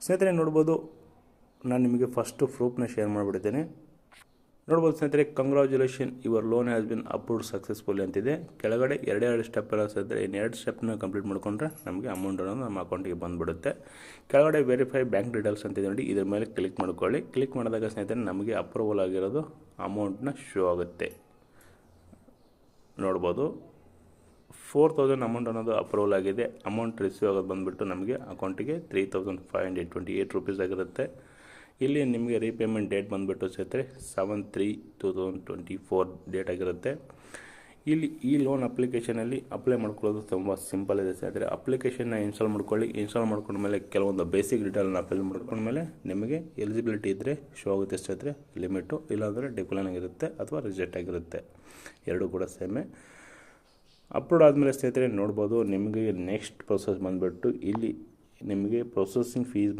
ಸ್ನೇಹಿತರೆ ನೋಡ್ಬೋದು, ನಾನು ನಿಮಗೆ ಫಸ್ಟು ಪ್ರೂಫ್ನ ಶೇರ್ ಮಾಡಿಬಿಡ್ತೇನೆ. ನೋಡ್ಬೋದು ಸ್ನೇಹಿತರೆ, congratulation your loan has been approved successfully ಅಂತಿದೆ. ಕೆಳಗಡೆ ಎರಡೆರಡು ಸ್ಟೆಪ್ ಎಲ್ಲ ಸ್ನೇಹಿತರೆ, ಇನ್ನೆರಡು ಸ್ಟೆಪ್ನ ಕಂಪ್ಲೀಟ್ ಮಾಡ್ಕೊಂಡ್ರೆ ನಮಗೆ ಅಮೌಂಟ್ ಅನ್ನೋದು ನಮ್ಮ ಅಕೌಂಟಿಗೆ ಬಂದುಬಿಡುತ್ತೆ. ಕೆಳಗಡೆ ವೆರಿಫೈ ಬ್ಯಾಂಕ್ ಡೀಟೇಲ್ಸ್ ಅಂತಿದೆ ನೋಡಿ, ಇದ್ರ ಮೇಲೆ ಕ್ಲಿಕ್ ಮಾಡ್ಕೊಳ್ಳಿ. ಕ್ಲಿಕ್ ಮಾಡಿದಾಗ ಸ್ನೇಹಿತರೆ ನಮಗೆ ಅಪ್ರೂವಲ್ ಆಗಿರೋದು ಅಮೌಂಟ್ನ ಶೋ ಆಗುತ್ತೆ. ನೋಡ್ಬೋದು 4000 ಅಮೌಂಟ್ ಅನ್ನೋದು ಅಪ್ರೂವಲ್ ಆಗಿದೆ. ಅಮೌಂಟ್ ರಿಸೀವ್ ಆಗೋದು ಬಂದುಬಿಟ್ಟು ನಮಗೆ ಅಕೌಂಟಿಗೆ 3528 ರೂಪೀಸ್ ಆಗಿರುತ್ತೆ. ಇಲ್ಲಿ ನಿಮಗೆ ರೀಪೇಮೆಂಟ್ ಡೇಟ್ ಬಂದುಬಿಟ್ಟು ಸ್ನೇಹಿತರೆ 7/3/2024 ಡೇಟ್ ಆಗಿರುತ್ತೆ. ಇಲ್ಲಿ ಈ ಲೋನ್ ಅಪ್ಲಿಕೇಶನಲ್ಲಿ ಅಪ್ಲೈ ಮಾಡ್ಕೊಳ್ಳೋದು ತುಂಬ ಸಿಂಪಲ್ ಇದೆ ಸ್ನೇಹಿತರೆ. ಅಪ್ಲಿಕೇಶನ್ನ ಇನ್ಸ್ಟಾಲ್ ಮಾಡ್ಕೊಳ್ಳಿ. ಇನ್ಸ್ಟಾಲ್ ಮಾಡ್ಕೊಂಡ್ಮೇಲೆ ಕೆಲವೊಂದು ಬೇಸಿಕ್ ಡೀಟೇಲ್ನ ಫಿಲ್ ಮಾಡ್ಕೊಂಡ್ಮೇಲೆ ನಿಮಗೆ ಎಲಿಜಿಬಿಲಿಟಿ ಇದ್ದರೆ ಶೋ ಆಗುತ್ತೆ ಸ್ನೇಹಿತರೆ ಲಿಮಿಟು, ಇಲ್ಲಾಂದರೆ ಡಿಕ್ಲೈನ್ ಆಗಿರುತ್ತೆ ಅಥವಾ ರಿಜೆಕ್ಟ್ ಆಗಿರುತ್ತೆ. ಎರಡೂ ಕೂಡ ಸೇಮೆ. ಅಪ್ಲೋಡ್ ಆದಮೇಲೆ ಸ್ನೇಹಿತರೆ ನೋಡ್ಬೋದು, ನಿಮಗೆ ನೆಕ್ಸ್ಟ್ ಪ್ರೊಸೆಸ್ ಬಂದುಬಿಟ್ಟು ಇಲ್ಲಿ ನಿಮಗೆ ಪ್ರೊಸೆಸಿಂಗ್ ಫೀಸ್